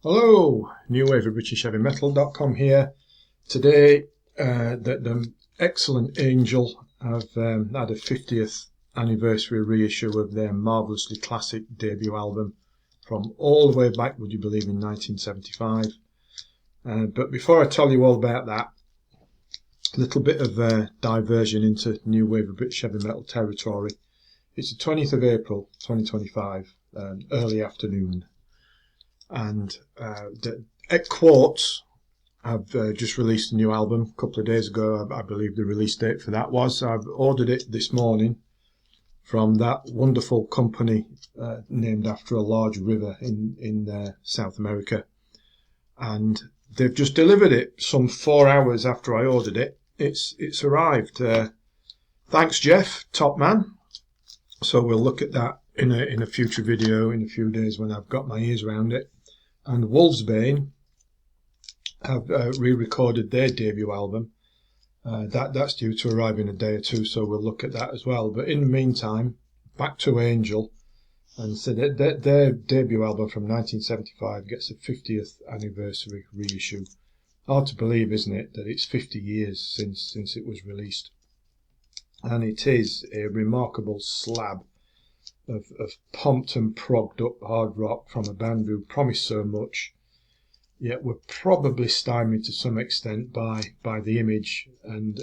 Hello, New Wave of British Heavy Metal.com here. Today, the excellent Angel have had a 50th anniversary reissue of their marvellously classic debut album from all the way back, would you believe, in 1975. But before I tell you all about that, a little bit of diversion into New Wave of British Heavy Metal territory. It's the 20th of April 2025, early afternoon. And at Quartz have just released a new album a couple of days ago. I believe the release date for that was. I've ordered it this morning from that wonderful company named after a large river in South America. And they've just delivered it some 4 hours after I ordered it. It's arrived. Thanks, Jeff, top man. So we'll look at that in a future video in a few days when I've got my ears around it. And Wolfsbane have re-recorded their debut album. That's due to arrive in a day or two, so we'll look at that as well. But in the meantime, back to Angel, and so their debut album from 1975 gets a 50th anniversary reissue. Hard to believe, isn't it, that it's 50 years since it was released. And it is a remarkable slab of pumped and progged up hard rock from a band who promised so much, yet were probably stymied to some extent by the image and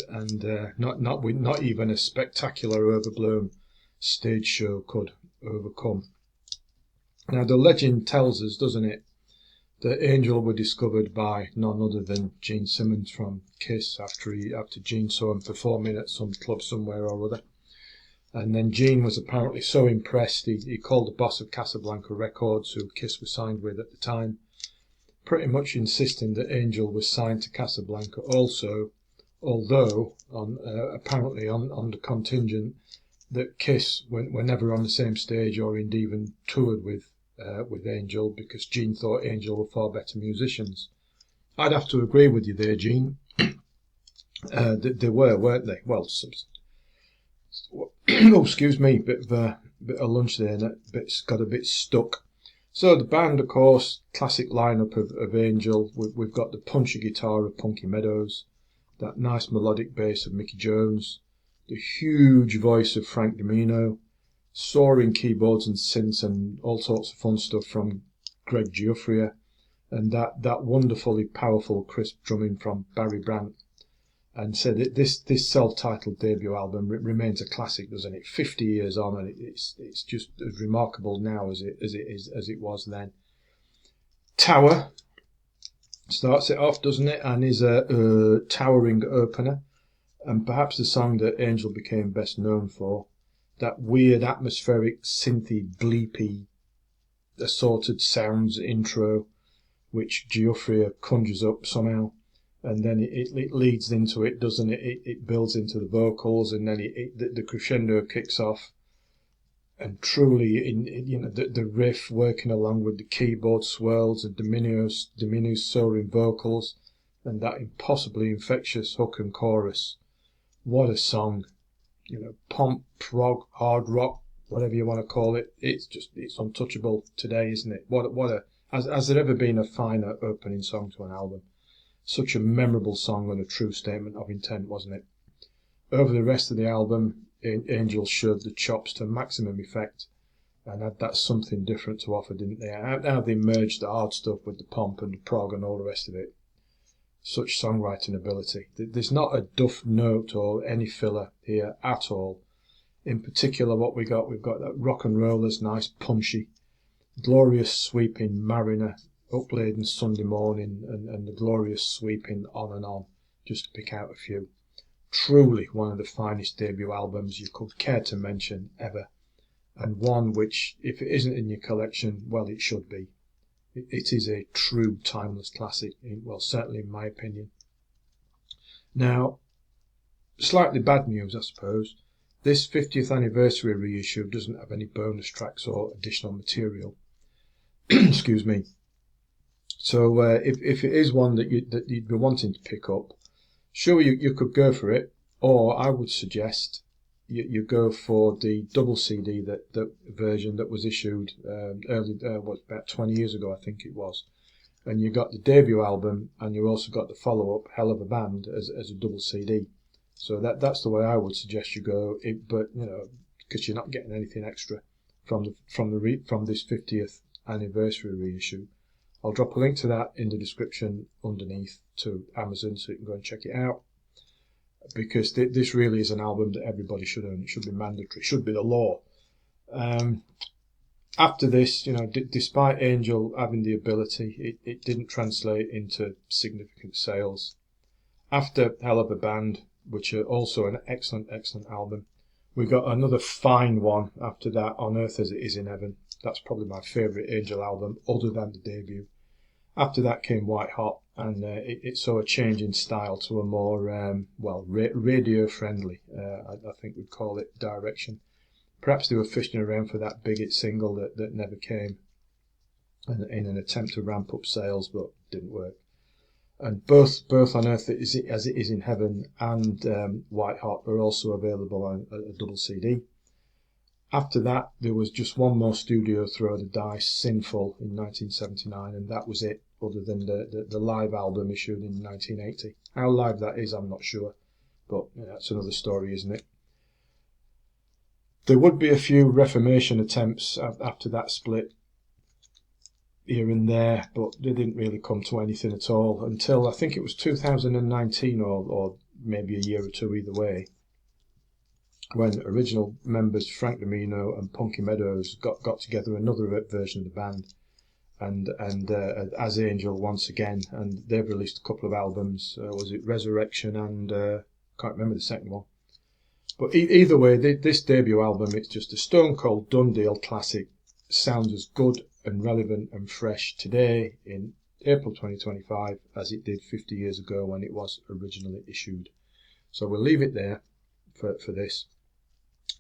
not even a spectacular overblown stage show could overcome. Now the legend tells us, doesn't it, that Angel were discovered by none other than Gene Simmons from Kiss after Gene saw him performing at some club somewhere or other. And then Gene was apparently so impressed, he called the boss of Casablanca Records, who Kiss was signed with at the time, pretty much insisting that Angel was signed to Casablanca also, although apparently on the contingent that Kiss were never on the same stage or indeed even toured with Angel, because Gene thought Angel were far better musicians. I'd have to agree with you there, Gene. They were, weren't they? Well, oh, excuse me, bit of lunch there, and got a bit stuck. So the band, of course, classic lineup of Angel. We've got the punchy guitar of Punky Meadows, that nice melodic bass of Mickey Jones, the huge voice of Frank Domino, soaring keyboards and synths and all sorts of fun stuff from Greg Giuffria, and that wonderfully powerful crisp drumming from Barry Brandt. And so this self-titled debut album remains a classic, doesn't it? 50 years on, and it's just as remarkable now as it was then. Tower starts it off, doesn't it? And is a towering opener, and perhaps the song that Angel became best known for, that weird atmospheric synthy bleepy assorted sounds intro, which Giuffria conjures up somehow. And then it leads into it, doesn't it? It builds into the vocals, and then the crescendo kicks off. And truly, the riff working along with the keyboard swirls and diminutive soaring vocals, and that impossibly infectious hook and chorus. What a song! Pomp, prog, hard rock, whatever you want to call it. It's untouchable today, isn't it? Has there ever been a finer opening song to an album? Such a memorable song and a true statement of intent, wasn't it? Over the rest of the album, Angel showed the chops to maximum effect and had that something different to offer, didn't they? How they merged the hard stuff with the pomp and the prog and all the rest of it. Such songwriting ability. There's not a duff note or any filler here at all. In particular, what we've got that rock and rollers, nice punchy, glorious sweeping Mariner, Upladen Sunday Morning, and the glorious sweeping On and On, just to pick out a few. Truly one of the finest debut albums you could care to mention ever, and one which, if it isn't in your collection, well, it should be. It is a true timeless classic, well, certainly in my opinion. Now, slightly bad news, I suppose. This 50th anniversary reissue doesn't have any bonus tracks or additional material. Excuse me. So if it is one that you'd be wanting to pick up, sure, you could go for it, or I would suggest you go for the double CD that version that was issued about 20 years ago, I think it was, and you got the debut album, and you also got the follow-up Helluva Band as a double CD. So that's the way I would suggest you go. But you know, because you're not getting anything extra from this 50th anniversary reissue. I'll drop a link to that in the description underneath to Amazon, so you can go and check it out. Because this really is an album that everybody should own. It should be mandatory. It should be the law. After this, you know, despite Angel having the ability, it didn't translate into significant sales. After Helluva Band, which are also an excellent album, we got another fine one after that, On Earth as It Is in Heaven. That's probably my favourite Angel album, other than the debut. After that came White Hot, and it saw a change in style to a more, radio-friendly, I think we'd call it, direction. Perhaps they were fishing around for that big hit single that never came, in an attempt to ramp up sales, but didn't work. And both On Earth as It Is in Heaven and White Hot are also available on a double CD. After that, there was just one more studio throw of the dice, Sinful, in 1979, and that was it, other than the live album issued in 1980. How live that is, I'm not sure, but you know, that's another story, isn't it? There would be a few Reformation attempts after that split, here and there, but they didn't really come to anything at all until I think it was 2019 or maybe a year or two either way, when original members Frank Domino and Punky Meadows got together another version of the band, and as Angel once again, and they've released a couple of albums. Was it Resurrection and can't remember the second one. But either way, this debut album, it's just a stone cold done deal classic. Sounds as good and relevant and fresh today in April 2025 as it did 50 years ago when it was originally issued. So we'll leave it there for this.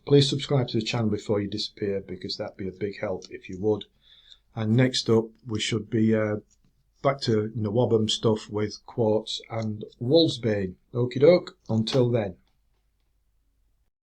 Please subscribe to the channel before you disappear, because that'd be a big help if you would. And next up, we should be back to Nawabum stuff with Quartz and Wolfsbane. Okie doke, until then.